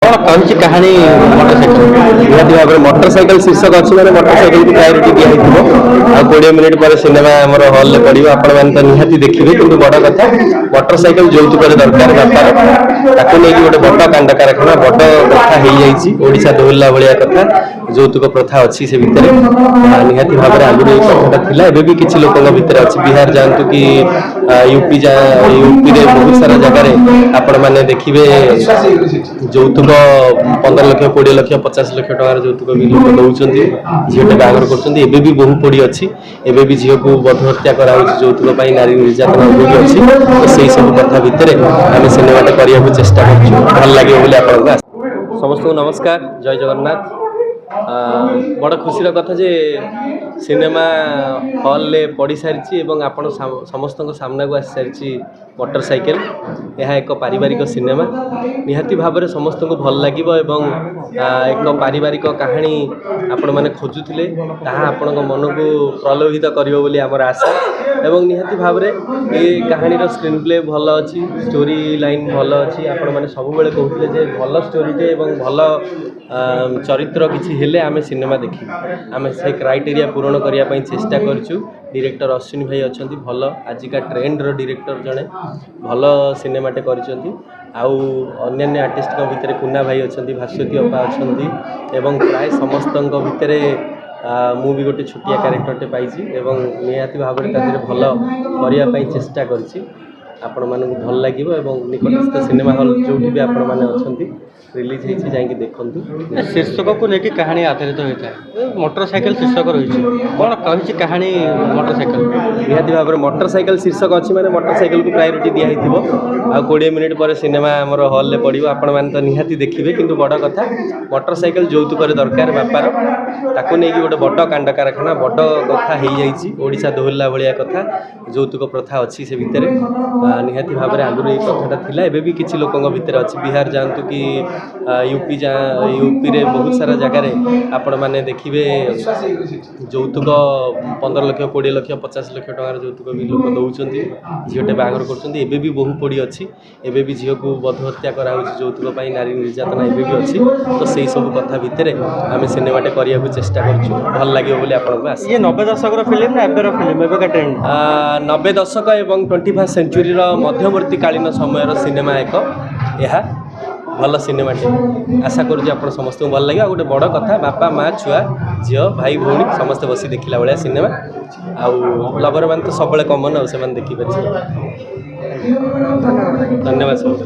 कौन कौन सी कहानी मोटरसाइकिल निहाती भाव में मोटरसाइकिल शीर्षक अच्छी मैंने मोटरसाइकिल को प्रायोरिटी दिखाई 20 मिनिट पर सिनेमा आम हल में पड़ो आपण तो निहाती देखिए कि बड़ कथा मोटरसाइकिल যৌতুক दरकार बेपार ताकू नहीं गोटे बड़ कांड कारखाना बड़ कथा हो जाइए दोहला भाया कथा যৌতুক प्रथा अच्छी से भितर निहाती भाव में आगुरी कथाटा थिला एबे भी किसी लोकों भितर अच्छी बिहार जातु कि यूपी यूपी बहुत सारा जगार आपण मैंने देखिए যৌতুক 15 लाख 20 लाख 50 लाख टकर যৌতুक भी लोक दौरान झीटे बाहर कर बहु पड़ी अच्छी एवं भी झील को बध हत्या कराऊँ যৌতুक नारी निर्यातना भी अच्छी तो से सब कथा भितर आम सिनेमाटे करने चेष्टा कर लगे आप समस्त को नमस्कार जय जगन्नाथ बड़ खुशी कथा जे सिनेमा हॉल ले पड़ सारी आपण समस्त सामना को आसी सारी मोटरसाइकिल यह एक पारिवारिक सिनेमा निहाती भाव में समस्त को भल लगे एक पारिवारिक कहानी आपण मैंने खोजुले आपण मन को प्रलोभित कर आमर आशा एवं निहाती भाव में ये कहानी स्क्रीन प्ले भल अच्छी स्टोरी लाइन भल अच्छी आपण मैंने सब बेले कहते भल स्टोरीटे भल चरित्र किसी हेले आमे सिनेमा देखी आमे से क्राइटेरिया पूरण करने चेष्टा करूँ डायरेक्टर अश्विनी भाई अच्छा भल आजिका ट्रेंड डायरेक्टर जड़े भल सिनेमाटे अन्य आर्टिस्ट भितर कुना भाई अच्छा भास्वती अपा अच्छा प्राय समस्त भितर मु भी गोटे छोटिया क्यारेक्टरटे पाई निहाती भाव में भल करने चेष्टा करी आपण मानक भल लगे निकटस्थ सिनेमा हॉल जो भी आपण मैंने अच्छा रिलीज होती जाकि देखूँ शीर्षक को लेकिन कहानी आधारित होता है मोटरसाइकिल शीर्षक रही कौन कौन सी कहानी मोटरसाइकिल निहाती भाव में मोटरसाइकिल शीर्षक अच्छी मैंने मोटरसाइकिल को प्रायोरिटी दिखाई 20 मिनिट पर सिनेमा आम हल में पड़ो आपण मैंने तो निहाती देखिए कि बड़ कथा मोटरसाइकिल যৌতুক दरकार बेपार ताकू नहीं गोटे बड़ कांड कारखाना बड़ कथा हो जाइए दोहला भाया कथा যৌতুক प्रथा अच्छी से भितर निहाती भाव में आगुरी कथाटा थिला एबे भी किसी लोकों भितर अच्छी बिहार जातु कि यूपी यूपी बहुत सारा जगार आपण मैंने देखिए যৌতুक 15 लाख 20 लाख 50 लाख टकर যৌতুक भी लोक दौरान झीटे बाहर कर भी बहु पड़ी अच्छी एवं भी झील को बध हत्या कराऊँ যৌতুक नारी निर्यातना भी अच्छी तो से सब कथा भितर आम सिनेमाटे करने चेष्टा कर भल लगे आप ये 90 दशक फिल्म ना एबेर फिल्म एबेका ट्रेंड 90 दशक एवं 21st सेंचुरी मध्यवर्ती कालीन समय सिनेमा एक यह भल सिनेमाटे आशा करुँच आप समस्त भल लगे गोटे बड़ कथा बापा माँ छुआ झी भाई भौणी समस्त बसी देखला भाया सिनेमा आउ लवर मान तो सब कमन आउ से देखिपारे धन्यवाद समस्त।